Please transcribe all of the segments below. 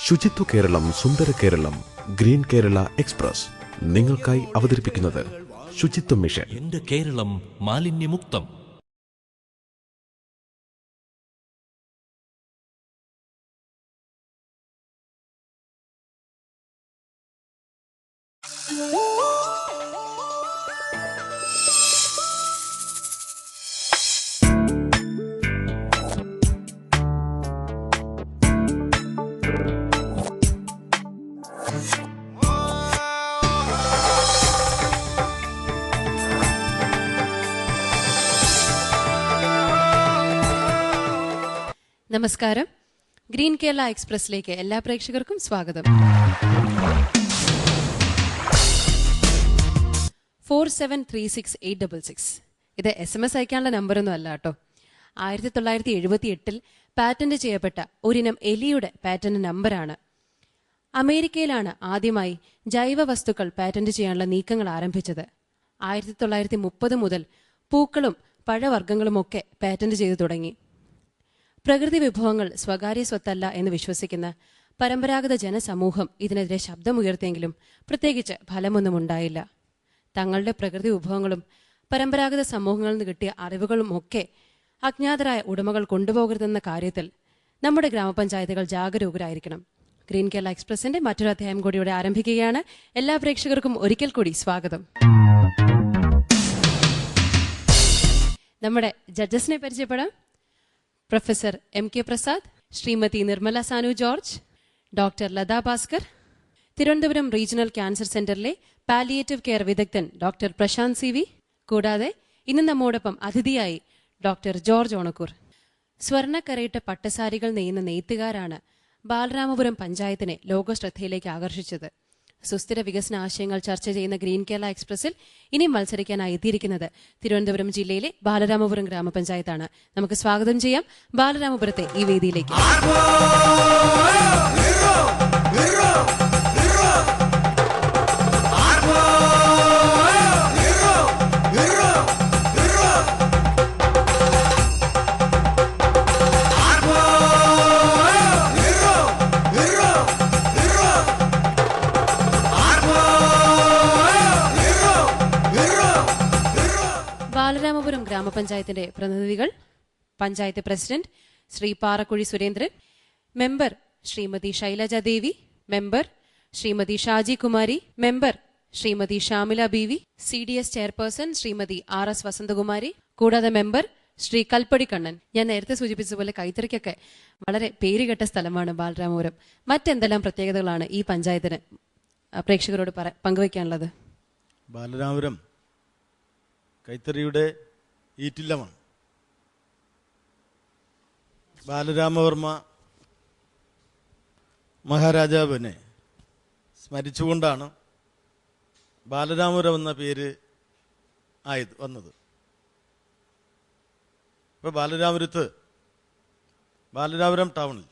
ശുചിത്വ കേരളം സുന്ദര Keralam green Kerala express നിങ്ങൾക്കായി അവതരിപ്പിക്കുന്നത് ശുചിത്വ മിഷൻ. എന്റെ കേരളം മാലിന്യമുക്തം. നമസ്കാരം. ഗ്രീൻ കേരള എക്സ്പ്രസിലേക്ക് എല്ലാ പ്രേക്ഷകർക്കും സ്വാഗതം. 4736 ഇത് SMS അയക്കാനുള്ള നമ്പറൊന്നും അല്ല കേട്ടോ. 1978 പാറ്റന്റ് ചെയ്യപ്പെട്ട ഒരിനം എലിയുടെ പാറ്റന്റ് നമ്പറാണ്. അമേരിക്കയിലാണ് ആദ്യമായി ജൈവ വസ്തുക്കൾ പാറ്റന്റ് ചെയ്യാനുള്ള നീക്കങ്ങൾ ആരംഭിച്ചത്. 1930 മുതൽ പൂക്കളും പഴവർഗ്ഗങ്ങളുമൊക്കെ പാറ്റന്റ് ചെയ്തു തുടങ്ങി. പ്രകൃതി വിഭവങ്ങൾ സ്വകാര്യ സ്വത്തല്ല എന്ന് വിശ്വസിക്കുന്ന പരമ്പരാഗത ജനസമൂഹം ഇതിനെതിരെ ശബ്ദമുയർത്തിയെങ്കിലും പ്രത്യേകിച്ച് ഫലമൊന്നും ഉണ്ടായില്ല. തങ്ങളുടെ പ്രകൃതി വിഭവങ്ങളും പരമ്പരാഗത സമൂഹങ്ങളിൽ നിന്ന് കിട്ടിയ അറിവുകളും ഒക്കെ അജ്ഞാതരായ ഉടമകൾ കൊണ്ടുപോകരുതെന്ന കാര്യത്തിൽ നമ്മുടെ ഗ്രാമപഞ്ചായത്തുകൾ ജാഗരൂകരായിരിക്കണം. ഗ്രീൻ കേരള എക്സ്പ്രസിന്റെ മറ്റൊരു അധ്യായം കൂടി ഇവിടെ ആരംഭിക്കുകയാണ്. എല്ലാ പ്രേക്ഷകർക്കും ഒരിക്കൽ കൂടി സ്വാഗതം. നമ്മുടെ ജഡ്ജസിനെ പരിചയപ്പെടാം. Professor MK Prasad, Shrimati Nirmala Sanu George, doctor Latha Bhaskar, Thiruvananthapuram regional cancer സെന്ററിലെ പാലിയേറ്റീവ് കെയർ വിദഗ്ധൻ ഡോക്ടർ പ്രശാന്ത് CV, കൂടാതെ ഇന്ന് നമ്മോടൊപ്പം അതിഥിയായി ഡോക്ടർ ജോർജ് ഓണക്കൂർ. സ്വർണ്ണക്കരയിട്ട പട്ടസാരികൾ നെയ്യുന്ന നെയ്ത്തുകാരാണ് ബാലരാമപുരം പഞ്ചായത്തിനെ ലോകശ്രദ്ധയിലേക്ക് ആകർഷിച്ചത്. സുസ്ഥിര വികസന ആശയങ്ങൾ ചർച്ച ചെയ്യുന്ന ഗ്രീൻ കേരള എക്സ്പ്രസിൽ ഇനി മത്സരിക്കാനായി എത്തിയിരിക്കുന്നത് തിരുവനന്തപുരം ജില്ലയിലെ ബാലരാമപുരം ഗ്രാമപഞ്ചായത്താണ്. നമുക്ക് സ്വാഗതം ചെയ്യാം ബാലരാമപുരത്തെ ഈ വേദിയിലേക്ക്. ബാലരാമപുരം ഗ്രാമപഞ്ചായത്തിന്റെ പ്രതിനിധികൾ: panchayat president Shri Parakkuzhi Surendran, member Shrimati Shailaja Devi, member Shrimati Shaji Kumari, member Shrimati Shamila BV, CDS chairperson Shrimati RS Vasanthakumari, കൂടാതെ മെമ്പർ ശ്രീ കൽപ്പടി കണ്ണൻ. ഞാൻ നേരത്തെ സൂചിപ്പിച്ചതുപോലെ കൈത്തറിക്കൊക്കെ വളരെ പേരുകെട്ട സ്ഥലമാണ് ബാലരാമപുരം. മറ്റെന്തെല്ലാം പ്രത്യേകതകളാണ് ഈ പഞ്ചായത്തിന് പ്രേക്ഷകരോട് പങ്കുവയ്ക്കാനുള്ളത്? ബാലരാമപുരം കൈത്തറിയുടെ ഈറ്റില്ലമാണ്. ബാലരാമവർമ്മ മഹാരാജാവിനെ സ്മരിച്ചുകൊണ്ടാണ് ബാലരാമപുരം എന്ന പേര് വന്നത്. ഇപ്പോൾ ബാലരാമപുരം ടൗണിൽ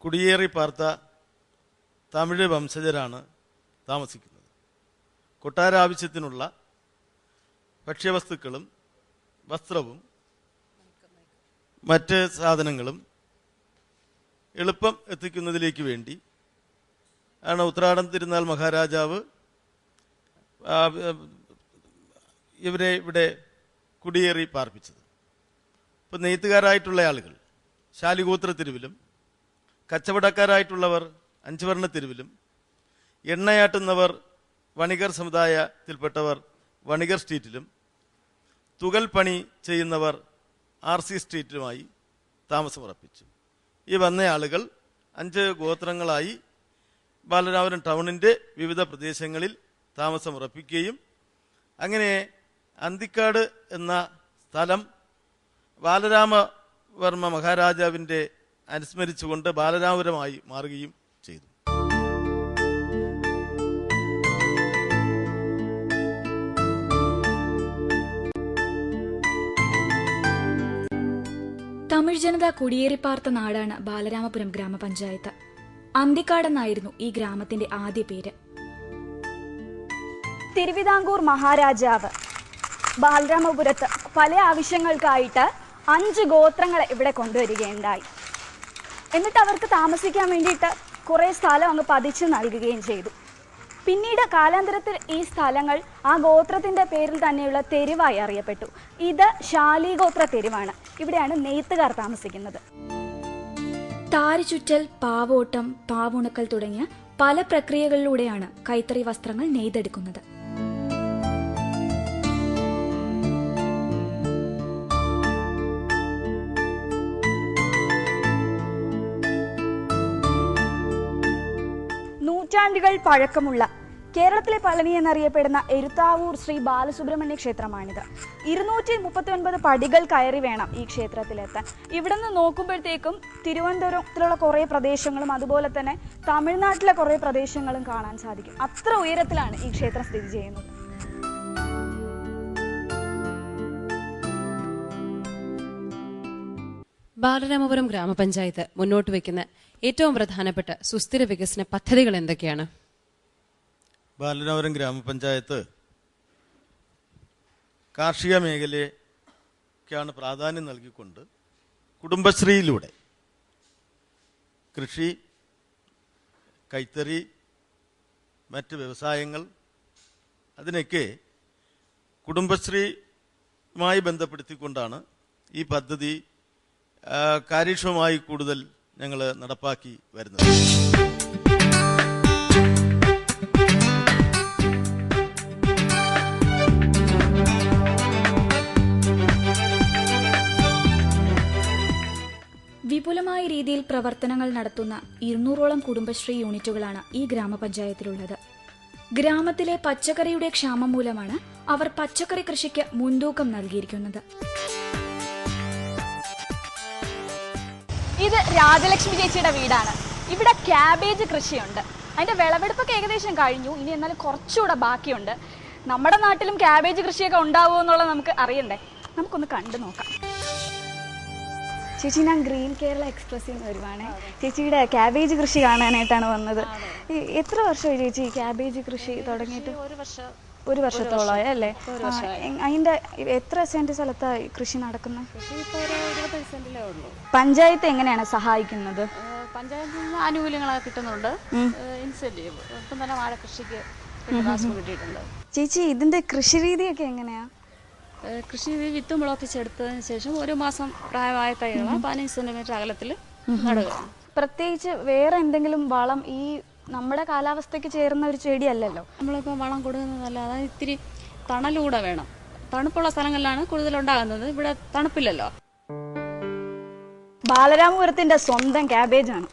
കുടിയേറി പാർത്ത തമിഴ് വംശജരാണ് താമസിക്കുന്നത്. കൊട്ടാര ആവശ്യത്തിനുള്ള ഭക്ഷ്യവസ്തുക്കളും വസ്ത്രവും മറ്റ് സാധനങ്ങളും എളുപ്പം എത്തിക്കുന്നതിലേക്ക് വേണ്ടി ആണ് ഉത്രാടം തിരുനാൾ മഹാരാജാവ് ഇവരെ ഇവിടെ കുടിയേറി പാർപ്പിച്ചത്. ഇപ്പം നെയ്ത്തുകാരായിട്ടുള്ള ആളുകൾ ശാലിഗോത്ര തെരുവിലും, കച്ചവടക്കാരായിട്ടുള്ളവർ അഞ്ചുവർണ്ണ തെരുവിലും, എണ്ണയാട്ടുന്നവർ വണികർ സമുദായത്തിൽപ്പെട്ടവർ വണികർ സ്ട്രീറ്റിലും, തുകൽ പണി ചെയ്യുന്നവർ RC സ്ട്രീറ്റിലുമായി താമസമുറപ്പിച്ചു. ഈ വന്ന ആളുകൾ 5 ഗോത്രങ്ങളായി ബാലരാമപുരം ടൗണിൻ്റെ വിവിധ പ്രദേശങ്ങളിൽ താമസമുറപ്പിക്കുകയും അങ്ങനെ അന്തിക്കാട് എന്ന സ്ഥലം ബാലരാമവർമ്മ മഹാരാജാവിൻ്റെ അനുസ്മരിച്ചുകൊണ്ട് ബാലരാമപുരമായി മാറുകയും ചെയ്തു. തമിഴ് ജനത കുടിയേറിപ്പാർത്ത നാടാണ് ബാലരാമപുരം ഗ്രാമപഞ്ചായത്ത്. അന്തിക്കാടെന്നായിരുന്നു ഈ ഗ്രാമത്തിന്റെ ആദ്യ പേര്. തിരുവിതാംകൂർ മഹാരാജാവ് ബാലരാമപുരത്ത് പല ആവശ്യങ്ങൾക്കായിട്ട് 5 ഗോത്രങ്ങളെ ഇവിടെ കൊണ്ടുവരികയുണ്ടായി. എന്നിട്ട് അവർക്ക് താമസിക്കാൻ വേണ്ടിയിട്ട് കുറേ സ്ഥലം അങ്ങ് പതിച്ച് നൽകുകയും ചെയ്തു. പിന്നീട് കാലാന്തരത്തിൽ ഈ സ്ഥലങ്ങൾ ആ ഗോത്രത്തിൻ്റെ പേരിൽ തന്നെയുള്ള തെരുവായി അറിയപ്പെട്ടു. ഇത് ശാലീഗോത്ര തെരുവാണ്. ഇവിടെയാണ് നെയ്ത്തുകാർ താമസിക്കുന്നത്. താരിചുറ്റൽ, പാവോട്ടം, പാവുണക്കൽ തുടങ്ങിയ പല പ്രക്രിയകളിലൂടെയാണ് കൈത്തറി വസ്ത്രങ്ങൾ നെയ്തെടുക്കുന്നത്. നൂറ്റാണ്ടുകൾ പഴക്കമുള്ള കേരളത്തിലെ പളനി എന്നറിയപ്പെടുന്ന എരുത്താവൂർ ശ്രീ ബാലസുബ്രഹ്മണ്യ ക്ഷേത്രമാണിത്. 239 പടികൾ കയറി വേണം ഈ ക്ഷേത്രത്തിലെത്താൻ. ഇവിടെ നിന്ന് നോക്കുമ്പോഴത്തേക്കും തിരുവനന്തപുരത്തിലുള്ള കുറേ പ്രദേശങ്ങളും അതുപോലെ തന്നെ തമിഴ്നാട്ടിലെ കുറേ പ്രദേശങ്ങളും കാണാൻ സാധിക്കും. അത്ര ഉയരത്തിലാണ് ഈ ക്ഷേത്രം സ്ഥിതി ചെയ്യുന്നത്. ബാലരാമപുരം ഗ്രാമപഞ്ചായത്ത് മുന്നോട്ട് വയ്ക്കുന്ന ഏറ്റവും പ്രധാനപ്പെട്ട സുസ്ഥിര വികസന പദ്ധതികൾ എന്തൊക്കെയാണ്? ബാലരാമപുരം ഗ്രാമപഞ്ചായത്ത് കാർഷിക മേഖലയ്ക്കാണ് പ്രാധാന്യം നൽകിക്കൊണ്ട് കുടുംബശ്രീയിലൂടെ കൃഷി, കൈത്തറി, മറ്റ് വ്യവസായങ്ങൾ അതിനൊക്കെ കുടുംബശ്രീയുമായി ബന്ധപ്പെടുത്തിക്കൊണ്ടാണ് ഈ പദ്ധതി കാര്യക്ഷമമായി കൂടുതൽ ഞങ്ങൾ നടപ്പാക്കി വരുന്നത്. വിപുലമായ രീതിയിൽ പ്രവർത്തനങ്ങൾ നടത്തുന്ന 200ഓളം കുടുംബശ്രീ യൂണിറ്റുകളാണ് ഈ ഗ്രാമപഞ്ചായത്തിലുള്ളത്. ഗ്രാമത്തിലെ പച്ചക്കറിയുടെ ക്ഷാമം മൂലമാണ് അവർ പച്ചക്കറി കൃഷിക്ക് മുൻതൂക്കം നൽകിയിരിക്കുന്നത്. ഇത് രാജലക്ഷ്മി ചേച്ചിയുടെ വീടാണ്. ഇവിടെ ക്യാബേജ് കൃഷിയുണ്ട്. അതിന്റെ വിളവെടുപ്പൊക്കെ ഏകദേശം കഴിഞ്ഞു. ഇനി എന്നാലും കുറച്ചുകൂടെ ബാക്കിയുണ്ട്. നമ്മുടെ നാട്ടിലും ക്യാബേജ് കൃഷിയൊക്കെ ഉണ്ടാവുമോ എന്നുള്ളത് നമുക്ക് അറിയണ്ടേ? നമുക്കൊന്ന് കണ്ടു നോക്കാം. ചേച്ചി, ഞാൻ ഗ്രീൻ കേരള എക്സ്പ്രസ്സിൽ നിന്ന് വരുവാണേ. ചേച്ചിയുടെ ക്യാബേജ് കൃഷി കാണാനായിട്ടാണ് വന്നത്. എത്ര വർഷമായി ചേച്ചി ക്യാബേജ് കൃഷി തുടങ്ങിയിട്ട്? ഒരു വർഷത്തോളമായി അല്ലേ? അതിന്റെ എത്ര സെന്റ് സ്ഥലത്താണ് കൃഷി നടക്കുന്നത്? പഞ്ചായത്ത് എങ്ങനെയാണ് സഹായിക്കുന്നത്? പഞ്ചായത്തിൽ നിന്ന് ആനുകൂല്യങ്ങളൊക്കെ കിട്ടുന്നുണ്ട്. ഇൻസെന്റീവ് ഇപ്പം തന്നെ വാഴ കൃഷിക്ക് കിട്ടിയിട്ടുണ്ട്. ചേച്ചി, ഇതിന്റെ കൃഷി രീതിയൊക്കെ എങ്ങനെയാ? കൃഷി വിത്ത് മുളപ്പിച്ചെടുത്തതിന് ശേഷം 1 മാസം പ്രായമായ തൈകൾ 15 സെന്റിമീറ്റർ അകലത്തിൽ നടുക. പ്രത്യേകിച്ച് വേറെ എന്തെങ്കിലും വളം ഈ നമ്മുടെ കാലാവസ്ഥയ്ക്ക് ചേർന്ന ഒരു ചെടിയല്ലല്ലോ. നമ്മളിപ്പോൾ വളം കൊടുക്കുന്നതല്ല, അതായത് ഇത്തിരി തണലൂടെ വേണം. തണുപ്പുള്ള സ്ഥലങ്ങളിലാണ് കൂടുതലുണ്ടാകുന്നത്. ഇവിടെ തണുപ്പില്ലല്ലോ. ബാലരാമപുരത്തിന്റെ സ്വന്തം ക്യാബേജ് ആണ്.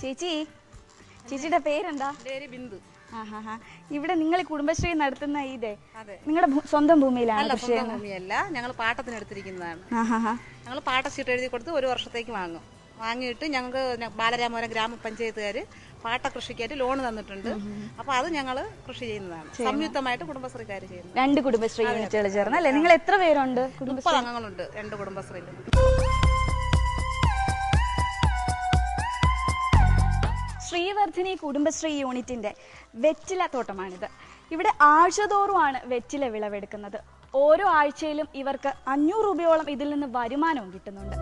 ചേച്ചിയുടെ പേരെന്താ? ബിന്ദു. ഇവിടെ നിങ്ങൾ കുടുംബശ്രീ നടത്തുന്ന ഇതേ നിങ്ങളുടെ സ്വന്തം ഭൂമിയിലാണ്? ഭൂമിയല്ല, ഞങ്ങൾ പാട്ടത്തിന് എടുത്തിരിക്കുന്നതാണ്. ഞങ്ങൾ പാട്ട ഷീറ്റ് എഴുതി കൊടുത്ത് 1 വർഷത്തേക്ക് വാങ്ങും. വാങ്ങിയിട്ട് ഞങ്ങൾക്ക് ബാലരാമപുരം ഗ്രാമപഞ്ചായത്തുകാർ പാട്ട കൃഷിക്കായിട്ട് ലോൺ തന്നിട്ടുണ്ട്. അപ്പൊ അത് ഞങ്ങൾ കൃഷി ചെയ്യുന്നതാണ്. സംയുക്തമായിട്ട് കുടുംബശ്രീക്കാർ ചെയ്യുന്നത്. 2 കുടുംബശ്രീ യൂണിറ്റുകൾ ചേർന്ന് അല്ലേ? നിങ്ങൾ എത്ര പേരുണ്ട്? 30 അംഗങ്ങളുണ്ട് 2 കുടുംബശ്രീയിൽ. ശ്രീവർദ്ധിനി കുടുംബശ്രീ യൂണിറ്റിന്റെ വെറ്റില തോട്ടമാണിത്. ഇവിടെ ആഴ്ചതോറുമാണ് വെറ്റില വിളവെടുക്കുന്നത്. ഓരോ ആഴ്ചയിലും ഇവർക്ക് 500 രൂപയോളം ഇതിൽ നിന്ന് വരുമാനവും കിട്ടുന്നുണ്ട്.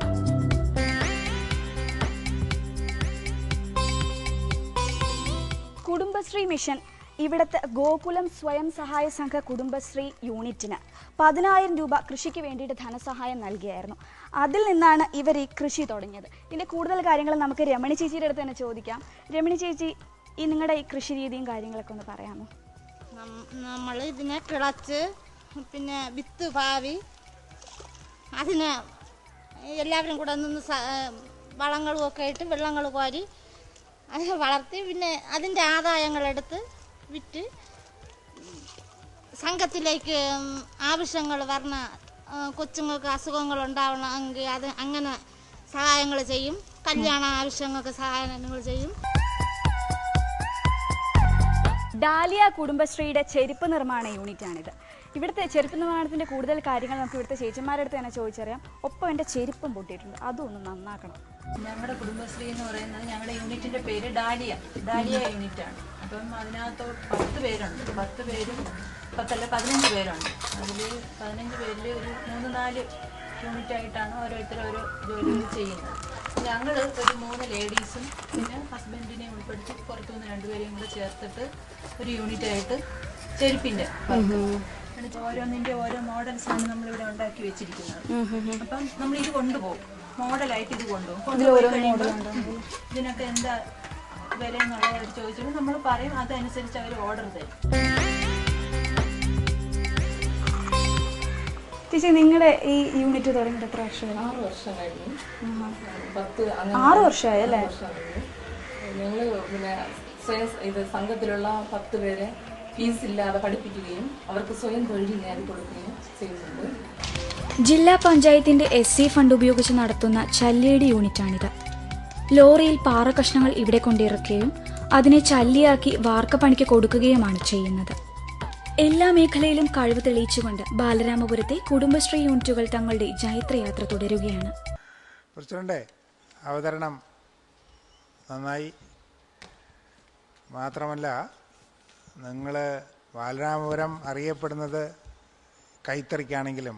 കുടുംബശ്രീ മിഷൻ ഇവിടുത്തെ ഗോകുലം സ്വയം സഹായ സംഘ കുടുംബശ്രീ യൂണിറ്റിന് 10,000 രൂപ കൃഷിക്ക് വേണ്ടിയിട്ട് ധനസഹായം നൽകിയായിരുന്നു. അതിൽ നിന്നാണ് ഇവർ ഈ കൃഷി തുടങ്ങിയത്. ഇതിൻ്റെ കൂടുതൽ കാര്യങ്ങൾ നമുക്ക് രമണി ചേച്ചിയുടെ അടുത്ത് തന്നെ ചോദിക്കാം. രമണി ചേച്ചി, ഈ നിങ്ങളുടെ ഈ കൃഷി രീതിയും കാര്യങ്ങളൊക്കെ ഒന്ന് പറയാമോ? നമ്മൾ ഇതിനെ കിളച്ച് പിന്നെ വിത്ത് പാവി അതിനെ എല്ലാവരും കൂടെ നിന്ന് വളങ്ങളും ഒക്കെ ഇട്ട് വെള്ളങ്ങൾ കോരി അതിനെ വളർത്തി പിന്നെ അതിൻ്റെ ആദായങ്ങളെടുത്ത് വിറ്റ് സംഘത്തിലേക്ക് ആവശ്യങ്ങൾ വരണ കൊച്ചുങ്ങൾക്ക് അസുഖങ്ങൾ ഉണ്ടാവണമെങ്കിൽ അത് അങ്ങനെ സഹായങ്ങൾ ചെയ്യും. കല്യാണ ആവശ്യങ്ങൾക്ക് സഹായങ്ങൾ ചെയ്യും. ഡാലിയ കുടുംബശ്രീയുടെ ചെരുപ്പ് നിർമ്മാണ യൂണിറ്റാണിത്. ഇവിടുത്തെ ചെരുപ്പ് നിർമ്മാണത്തിൻ്റെ കൂടുതൽ കാര്യങ്ങൾ നമുക്ക് ഇവിടുത്തെ ചേച്ചിമാരുടെ അടുത്ത് തന്നെ ചോദിച്ചറിയാം. ഒപ്പം എൻ്റെ ചെരുപ്പും പൊട്ടിയിട്ടുണ്ട്, അതും ഒന്ന് നന്നാക്കണം. ഞങ്ങളുടെ കുടുംബശ്രീ എന്ന് പറയുന്നത് ഞങ്ങളുടെ യൂണിറ്റിൻ്റെ പേര് ഡാലിയ യൂണിറ്റാണ്. അപ്പം അതിനകത്ത് 10 പേരുണ്ട്. 10 പേരും 15 പേരുണ്ട്. അതിൽ 15 പേരിൽ ഒരു 3-4 യൂണിറ്റായിട്ടാണ് ഓരോരുത്തർ ഓരോ ജോലികൾ ചെയ്യുന്നത്. ഞങ്ങൾ ഒരു 3 ലേഡീസും പിന്നെ ഹസ്ബൻഡിനെ ഉൾപ്പെടുത്തി പുറത്തുനിന്ന് 2 പേരെയും കൂടെ ചേർത്തിട്ട് ഒരു യൂണിറ്റായിട്ട് ചെരുപ്പിൻ്റെ ഓരോന്നിൻ്റെ ഓരോ മോഡൽസാണ് നമ്മളിവിടെ ഉണ്ടാക്കി വെച്ചിരിക്കുന്നത്. അപ്പം നമ്മളിത് കൊണ്ടുപോകും, മോഡലായിട്ട് ഇത് കൊണ്ടുപോകും. ഇതിനൊക്കെ എന്താ വില എന്നുള്ളത് അവർ ചോദിച്ചിട്ട് നമ്മൾ പറയും, അതനുസരിച്ച് അവർ ഓർഡർ തരും. ചേച്ചി, നിങ്ങളുടെ ഈ യൂണിറ്റ് തുടങ്ങിയിട്ട് എത്ര വർഷമായി? 6 വർഷം കഴിഞ്ഞു. 6 വർഷമായി അല്ലേ? ഞങ്ങൾ പിന്നെ സ്വയം ഇത് സംഘത്തിലുള്ള 10 പേരെ ഫീസ് ഇല്ലാതെ പഠിപ്പിക്കുകയും അവർക്ക് സ്വയം തൊഴിൽ നേടി കൊടുക്കുകയും ചെയ്യുന്നുണ്ട്. ജില്ലാ പഞ്ചായത്തിന്റെ SC ഫണ്ട് ഉപയോഗിച്ച് നടത്തുന്ന ചല്ലിയടി യൂണിറ്റാണിത്. ലോറിയിൽ പാറക്കഷ്ണങ്ങൾ ഇവിടെ കൊണ്ടിറക്കുകയും അതിനെ ചല്ലിയാക്കി വാർക്കപ്പണിക്ക് കൊടുക്കുകയുമാണ് ചെയ്യുന്നത്. എല്ലാ മേഖലയിലും കഴിവ് തെളിയിച്ചുകൊണ്ട് ബാലരാമപുരത്തെ കുടുംബശ്രീ യൂണിറ്റുകൾ തങ്ങളുടെ ജൈത്രയാത്ര തുടരുകയാണ്. പ്രസിഡന്റ്, അവതരണം നന്നായി. മാത്രമല്ല, നിങ്ങൾ ബാലരാമപുരം അറിയപ്പെടുന്നത് കൈത്തറിക്കാണെങ്കിലും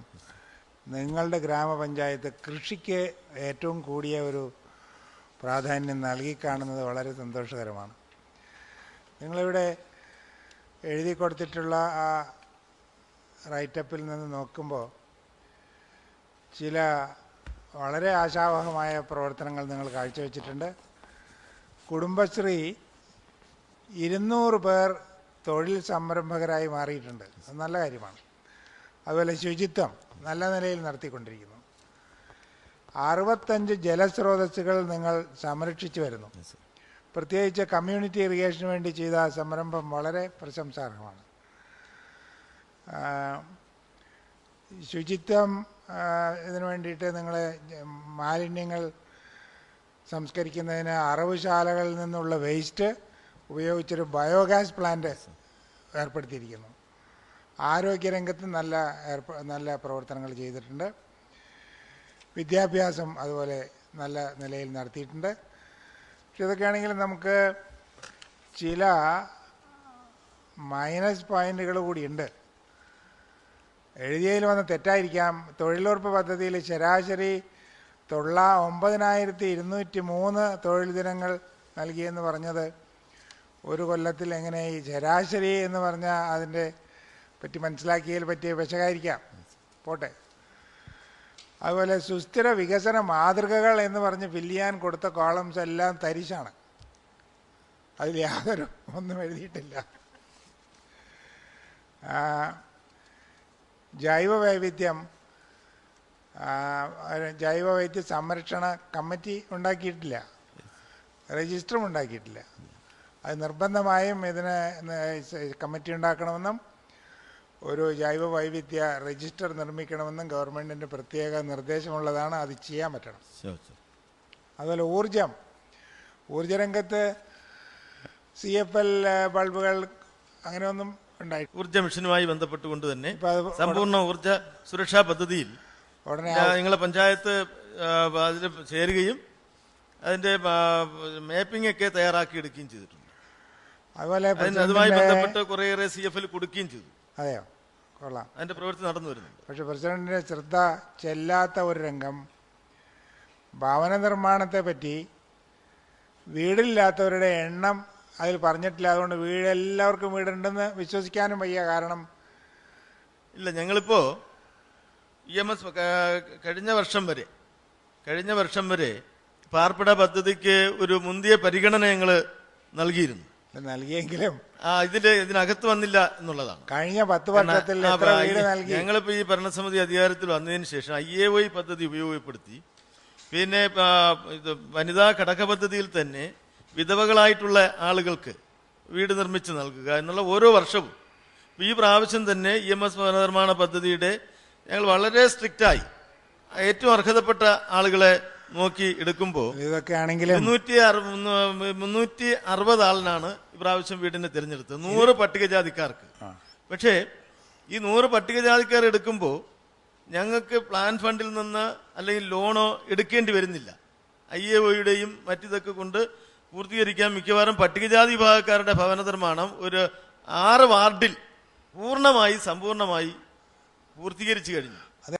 നിങ്ങളുടെ ഗ്രാമപഞ്ചായത്ത് കൃഷിക്ക് ഏറ്റവും കൂടിയ ഒരു പ്രാധാന്യം നൽകി കാണുന്നത് വളരെ സന്തോഷകരമാണ്. നിങ്ങളിവിടെ എഴുതി കൊടുത്തിട്ടുള്ള ആ റൈറ്റപ്പിൽ നിന്ന് നോക്കുമ്പോൾ ചില വളരെ ആശാവഹമായ പ്രവർത്തനങ്ങൾ നിങ്ങൾ കാഴ്ചവെച്ചിട്ടുണ്ട്. കുടുംബശ്രീ 200 പേർ തൊഴിൽ സംരംഭകരായി മാറിയിട്ടുണ്ട്. അത് നല്ല കാര്യമാണ്. അതുപോലെ ശുചിത്വം നല്ല നിലയിൽ നടത്തിക്കൊണ്ടിരിക്കുന്നു. 65 ജലസ്രോതസ്സുകൾ നിങ്ങൾ സംരക്ഷിച്ചു വരുന്നു. പ്രത്യേകിച്ച് കമ്മ്യൂണിറ്റി ഇറിഗേഷന് വേണ്ടി ചെയ്ത സംരംഭം വളരെ പ്രശംസാർഹമാണ്. ശുചിത്വം ഇതിനു വേണ്ടിയിട്ട് നിങ്ങൾ മാലിന്യങ്ങൾ സംസ്കരിക്കുന്നതിന് അറവുശാലകളിൽ നിന്നുള്ള വേസ്റ്റ് ഉപയോഗിച്ചൊരു ബയോഗ്യാസ് പ്ലാന്റ് ഏർപ്പെടുത്തിയിരിക്കുന്നു. ആരോഗ്യരംഗത്ത് നല്ല പ്രവർത്തനങ്ങൾ ചെയ്തിട്ടുണ്ട്. വിദ്യാഭ്യാസം അതുപോലെ നല്ല നിലയിൽ നടത്തിയിട്ടുണ്ട്. പക്ഷെ ഇതൊക്കെയാണെങ്കിലും നമുക്ക് ചില മൈനസ് പോയിന്റുകൾ കൂടിയുണ്ട്. എഴുതിയതിൽ വന്ന് തെറ്റായിരിക്കാം. തൊഴിലുറപ്പ് പദ്ധതിയിൽ ശരാശരി 9203 തൊഴിൽ ദിനങ്ങൾ നൽകിയെന്ന് പറഞ്ഞത് ഒരു കൊല്ലത്തിൽ എങ്ങനെ ഈ ശരാശരി എന്ന് പറഞ്ഞാൽ അതിൻ്റെ പറ്റി മനസ്സിലാക്കിയതിൽ പറ്റിയ വിശകായിരിക്കാം. പോട്ടെ. അതുപോലെ സുസ്ഥിര വികസന മാതൃകകൾ എന്ന് പറഞ്ഞ് ഫില്ല് ചെയ്യാൻ കൊടുത്ത കോളംസ് എല്ലാം തരിശാണ്. അതിൽ യാതൊരു ഒന്നും എഴുതിയിട്ടില്ല. ജൈവവൈവിധ്യ സംരക്ഷണ കമ്മിറ്റി ഉണ്ടാക്കിയിട്ടില്ല, രജിസ്റ്ററും ഉണ്ടാക്കിയിട്ടില്ല. അത് നിർബന്ധമായും ഇതിന് കമ്മിറ്റി ഉണ്ടാക്കണമെന്നും ഒരു ജൈവ വൈവിധ്യ രജിസ്റ്റർ നിർമ്മിക്കണമെന്നും ഗവൺമെൻറ്റിൻ്റെ പ്രത്യേക നിർദ്ദേശമുള്ളതാണ്. അത് ചെയ്യാൻ പറ്റണം. അതുപോലെ ഊർജരംഗത്ത് CFL ബൾബുകൾ അങ്ങനെയൊന്നും ഉണ്ടായി. ഊർജ്ജ മിഷനുമായി ബന്ധപ്പെട്ടുകൊണ്ട് തന്നെ സമ്പൂർണ്ണ ഊർജ്ജ സുരക്ഷാ പദ്ധതിയിൽ നിങ്ങളെ പഞ്ചായത്ത് അതിൽ ചേരുകയും അതിൻ്റെ മാപ്പിംഗ് ഒക്കെ തയ്യാറാക്കി എടുക്കുകയും ചെയ്തിട്ടുണ്ട്. അതുപോലെ അതുമായി ബന്ധപ്പെട്ട് കുറേയേറെ CFL കൊടുക്കുകയും ചെയ്തു. അതെയോ? കൊള്ളാം. അതിൻ്റെ പ്രവൃത്തി നടന്നു വരുന്നുണ്ട്. പക്ഷെ പ്രസിഡന്റിൻ്റെ ശ്രദ്ധ ചെല്ലാത്ത ഒരു രംഗം ഭവന നിർമ്മാണത്തെ പറ്റി വീടില്ലാത്തവരുടെ എണ്ണം അതിൽ പറഞ്ഞിട്ടില്ല. അതുകൊണ്ട് എല്ലാവർക്കും വീടുണ്ടെന്ന് വിശ്വസിക്കാനും വയ്യ. കാരണം ഇല്ല, ഞങ്ങളിപ്പോൾ EMS കഴിഞ്ഞ വർഷം വരെ പാർപ്പിട പദ്ധതിക്ക് ഒരു മുന്തിയ പരിഗണന ഞങ്ങൾ നൽകിയെങ്കിലും ഇതിനകത്ത് വന്നില്ല എന്നുള്ളതാണ്. കഴിഞ്ഞ 10 വർഷത്തിൽ ഞങ്ങളിപ്പോൾ ഈ ഭരണസമിതി അധികാരത്തിൽ വന്നതിന് ശേഷം IAY പദ്ധതി ഉപയോഗപ്പെടുത്തി. പിന്നെ വനിതാ ഘടക പദ്ധതിയിൽ തന്നെ വിധവകളായിട്ടുള്ള ആളുകൾക്ക് വീട് നിർമ്മിച്ച് നൽകുക എന്നുള്ള ഓരോ വർഷവും ഈ പ്രാവശ്യം തന്നെ EMS ഭവന നിർമ്മാണ പദ്ധതിയുടെ ഞങ്ങൾ വളരെ സ്ട്രിക്റ്റായി ഏറ്റവും അർഹതപ്പെട്ട ആളുകളെ നോക്കി എടുക്കുമ്പോൾ ഇതൊക്കെ ആണെങ്കിലും 360 ആളിനാണ് ഇപ്രാവശ്യം വീടിനെ തിരഞ്ഞെടുത്തത്, 100 പട്ടികജാതിക്കാർക്ക്. പക്ഷേ ഈ 100 പട്ടികജാതിക്കാർ എടുക്കുമ്പോൾ ഞങ്ങൾക്ക് പ്ലാൻ ഫണ്ടിൽ നിന്ന് അല്ലെങ്കിൽ ലോണോ എടുക്കേണ്ടി വരുന്നില്ല. IAOയുടെയും മറ്റിതൊക്കെ കൊണ്ട് പൂർത്തീകരിക്കാൻ മിക്കവാറും പട്ടികജാതി വിഭാഗക്കാരുടെ ഭവന നിർമ്മാണം ഒരു 6 വാർഡിൽ പൂർണ്ണമായി സമ്പൂർണ്ണമായി പൂർത്തീകരിച്ചു കഴിഞ്ഞു.